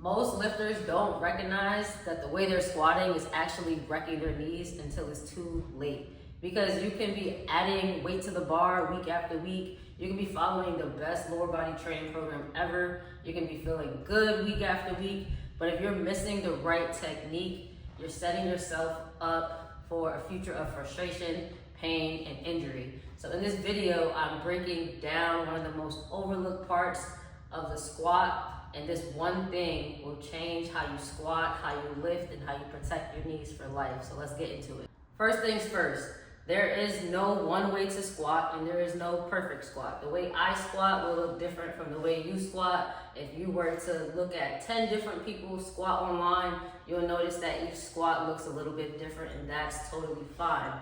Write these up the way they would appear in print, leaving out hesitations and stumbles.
Most lifters don't recognize that the way they're squatting is actually wrecking their knees until it's too late. Because you can be adding weight to the bar week after week. You can be following the best lower body training program ever. You can be feeling good week after week. But if you're missing the right technique, you're setting yourself up for a future of frustration, pain, and injury. So in this video, I'm breaking down one of the most overlooked parts of the squat. And this one thing will change how you squat, how you lift, and how you protect your knees for life. So let's get into it. First things first, there is no one way to squat and there is no perfect squat. The way I squat will look different from the way you squat. If you were to look at 10 different people squat online, you'll notice that each squat looks a little bit different, and that's totally fine.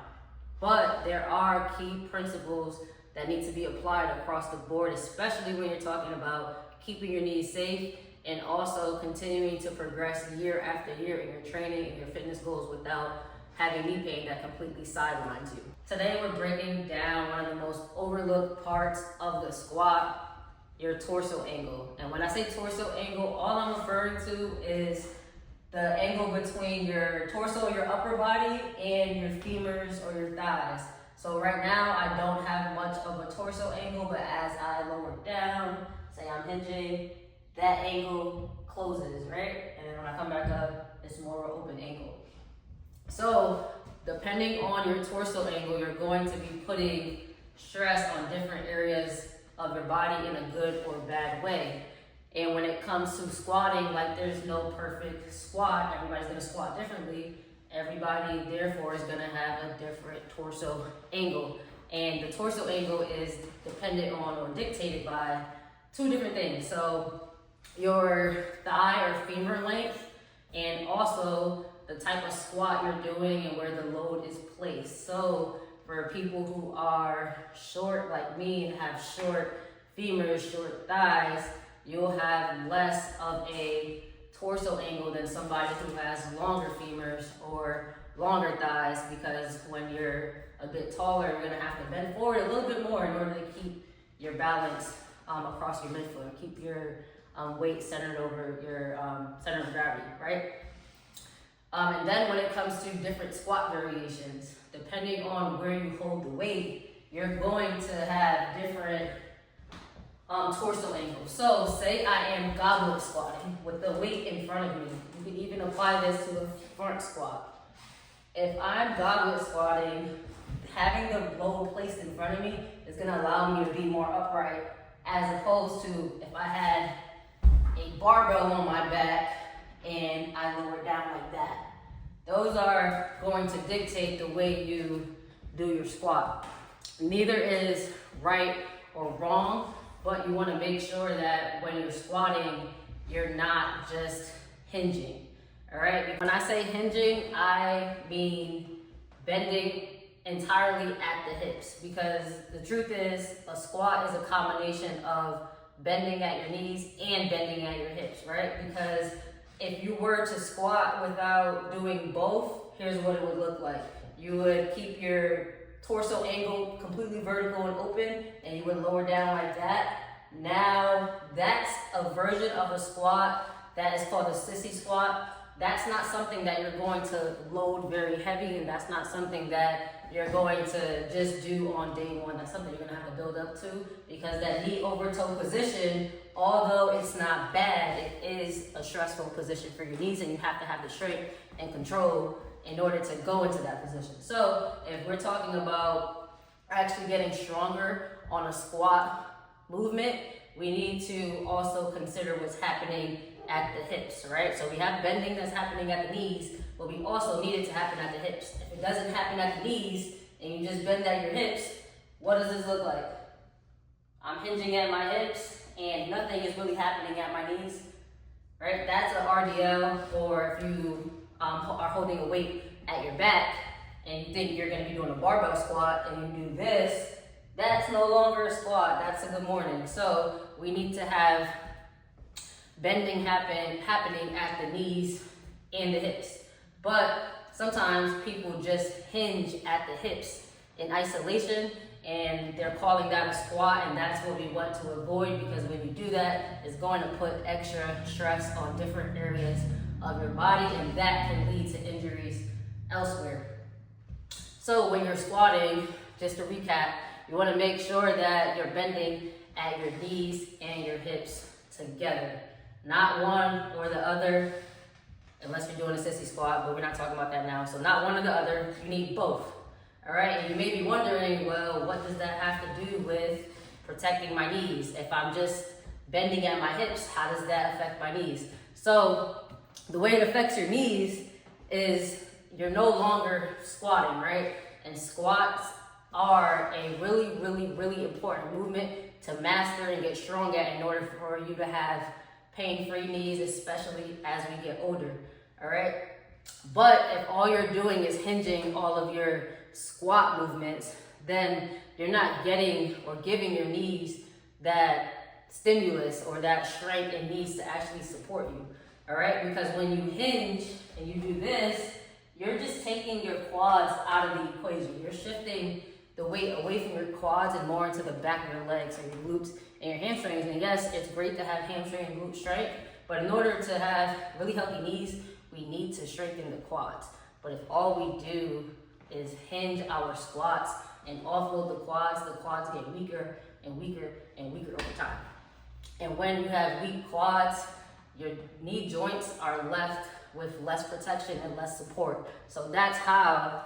But there are key principles that need to be applied across the board, especially when you're talking about keeping your knees safe and also continuing to progress year after year in your training and your fitness goals without having knee pain that completely sidelines you. Today we're breaking down one of the most overlooked parts of the squat, your torso angle. And when I say torso angle, all I'm referring to is the angle between your torso, your upper body, and your femurs or your thighs. So right now I don't have much of a torso angle, but as I lower down, say I'm hinging, that angle closes, right? And then when I come back up, it's more of an open angle. So depending on your torso angle, you're going to be putting stress on different areas of your body in a good or bad way. And when it comes to squatting, like there's no perfect squat, everybody's gonna squat differently. Everybody therefore is gonna have a different torso angle. And the torso angle is dependent on or dictated by two different things. So your thigh or femur length, and also the type of squat you're doing and where the load is placed. So for people who are short like me and have short femurs, short thighs, you'll have less of a torso angle than somebody who has longer femurs or longer thighs, because when you're a bit taller, you're gonna have to bend forward a little bit more in order to keep your balance across your midfoot, keep your weight centered over your center of gravity, right? And then when it comes to different squat variations, depending on where you hold the weight, you're going to have different torso angles. So say I am goblet squatting with the weight in front of me. You can even apply this to a front squat. If I'm goblet squatting, having the load placed in front of me is gonna allow me to be more upright, as opposed to if I had a barbell on my back and I lower it down like that. Those are going to dictate the way you do your squat. Neither is right or wrong, but you want to make sure that when you're squatting, you're not just hinging, all right? When I say hinging, I mean bending entirely at the hips, because the truth is a squat is a combination of bending at your knees and bending at your hips, right? Because if you were to squat without doing both, here's what it would look like. You would keep your torso angle completely vertical and open, and you would lower down like that. Now, that's a version of a squat that is called a sissy squat. That's not something that you're going to load very heavy, and that's not something that you're going to just do on day one. That's something you're gonna have to build up to, because that knee over toe position, although it's not bad, it is a stressful position for your knees, and you have to have the strength and control in order to go into that position. So if we're talking about actually getting stronger on a squat movement, we need to also consider what's happening at the hips, right? So we have bending that's happening at the knees, but we also need it to happen at the hips. If it doesn't happen at the knees and you just bend at your hips, what does this look like? I'm hinging at my hips and nothing is really happening at my knees, right? That's an RDL. Or if you are holding a weight at your back and you think you're gonna be doing a barbell squat and you do this, that's no longer a squat, that's a good morning. So we need to have bending happening at the knees and the hips. But sometimes people just hinge at the hips in isolation and they're calling that a squat, and that's what we want to avoid, because when you do that, it's going to put extra stress on different areas of your body, and that can lead to injuries elsewhere. So when you're squatting, just to recap, you want to make sure that you're bending at your knees and your hips together, not one or the other, unless you're doing a sissy squat, but we're not talking about that now. So not one or the other, you need both. All right, and you may be wondering, well, what does that have to do with protecting my knees? If I'm just bending at my hips, how does that affect my knees? So the way it affects your knees is you're no longer squatting, right? And squats are a really, really, really important movement to master and get strong at in order for you to have pain-free knees, especially as we get older, all right? But if all you're doing is hinging all of your squat movements, then you're not getting or giving your knees that stimulus or that strength it needs to actually support you, all right? Because when you hinge and you do this, you're just taking your quads out of the equation. You're shifting the weight away from your quads and more into the back of your legs, so your glutes and your hamstrings. And yes, it's great to have hamstring and glute strength, but in order to have really healthy knees, we need to strengthen the quads. But if all we do is hinge our squats and offload the quads get weaker and weaker and weaker over time. And when you have weak quads, your knee joints are left with less protection and less support. So that's how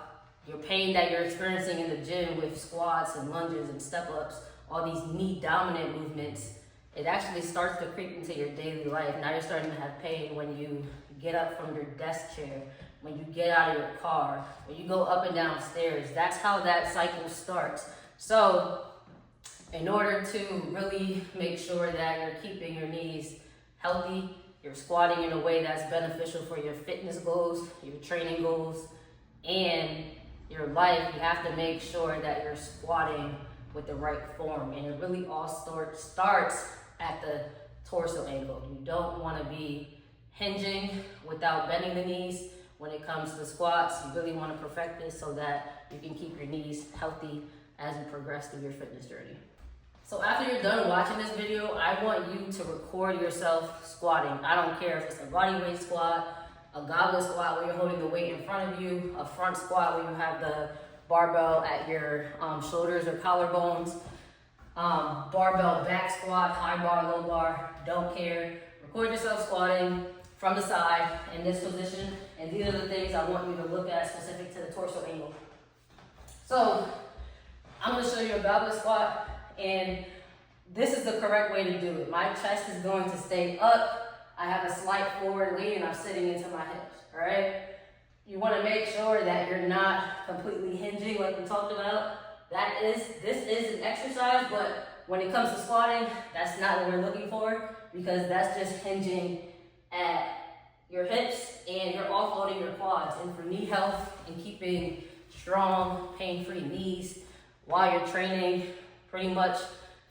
your pain that you're experiencing in the gym with squats and lunges and step-ups, all these knee-dominant movements, it actually starts to creep into your daily life. Now you're starting to have pain when you get up from your desk chair, when you get out of your car, when you go up and down stairs. That's how that cycle starts. So in order to really make sure that you're keeping your knees healthy, you're squatting in a way that's beneficial for your fitness goals, your training goals, and your life, you have to make sure that you're squatting with the right form. And it really all starts at the torso angle. You don't want to be hinging without bending the knees. When it comes to squats, you really want to perfect this so that you can keep your knees healthy as you progress through your fitness journey. So after you're done watching this video, I want you to record yourself squatting. I don't care if it's a body weight squat, a goblet squat where you're holding the weight in front of you, a front squat where you have the barbell at your shoulders or collarbones, barbell back squat, high bar, low bar, don't care. Record yourself squatting from the side in this position, and these are the things I want you to look at specific to the torso angle. So I'm going to show you a goblet squat, and this is the correct way to do it. My chest is going to stay up. I have a slight forward lean and I'm sitting into my hips, all right? You want to make sure that you're not completely hinging like we talked about. This is an exercise, but when it comes to squatting, that's not what we're looking for, because that's just hinging at your hips and you're offloading your quads. And for knee health and keeping strong, pain-free knees while you're training pretty much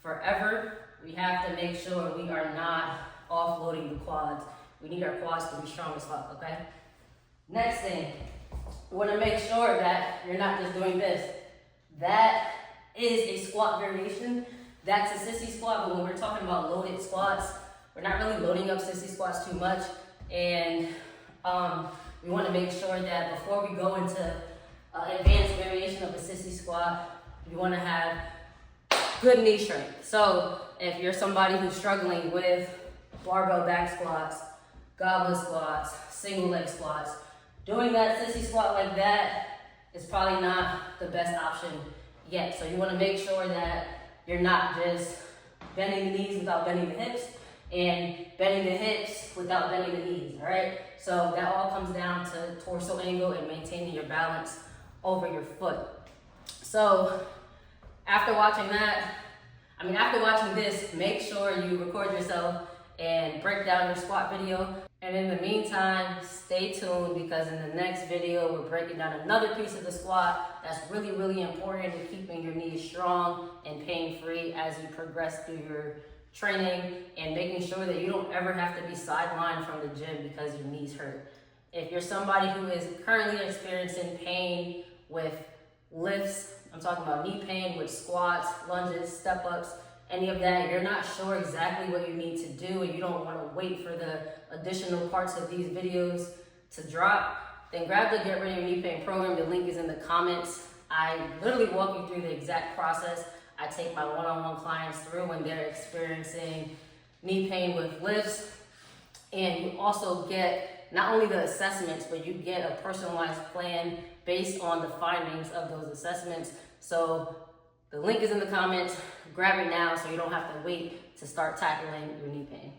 forever, we have to make sure we are not offloading the quads. We need our quads to be strong as fuck, okay? Next thing, we want to make sure that you're not just doing this. That is a squat variation. That's a sissy squat, but when we're talking about loaded squats, we're not really loading up sissy squats too much. And we want to make sure that before we go into advanced variation of a sissy squat, we want to have good knee strength. So if you're somebody who's struggling with barbell back squats, goblet squats, single leg squats, doing that sissy squat like that is probably not the best option yet. So you want to make sure that you're not just bending the knees without bending the hips and bending the hips without bending the knees, all right? So that all comes down to torso angle and maintaining your balance over your foot. So after watching this, make sure you record yourself and break down your squat video. And in the meantime, stay tuned, because in the next video, we're breaking down another piece of the squat that's really, really important to keeping your knees strong and pain-free as you progress through your training, and making sure that you don't ever have to be sidelined from the gym because your knees hurt. If you're somebody who is currently experiencing pain with lifts, I'm talking about knee pain with squats, lunges, step-ups, any of that, you're not sure exactly what you need to do and you don't want to wait for the additional parts of these videos to drop, then grab the Get Rid of Your Knee Pain program. The link is in the comments. I literally walk you through the exact process. I take my one-on-one clients through when they're experiencing knee pain with lifts. And you also get not only the assessments, but you get a personalized plan based on the findings of those assessments. So the link is in the comments. Grab it now so you don't have to wait to start tackling your knee pain.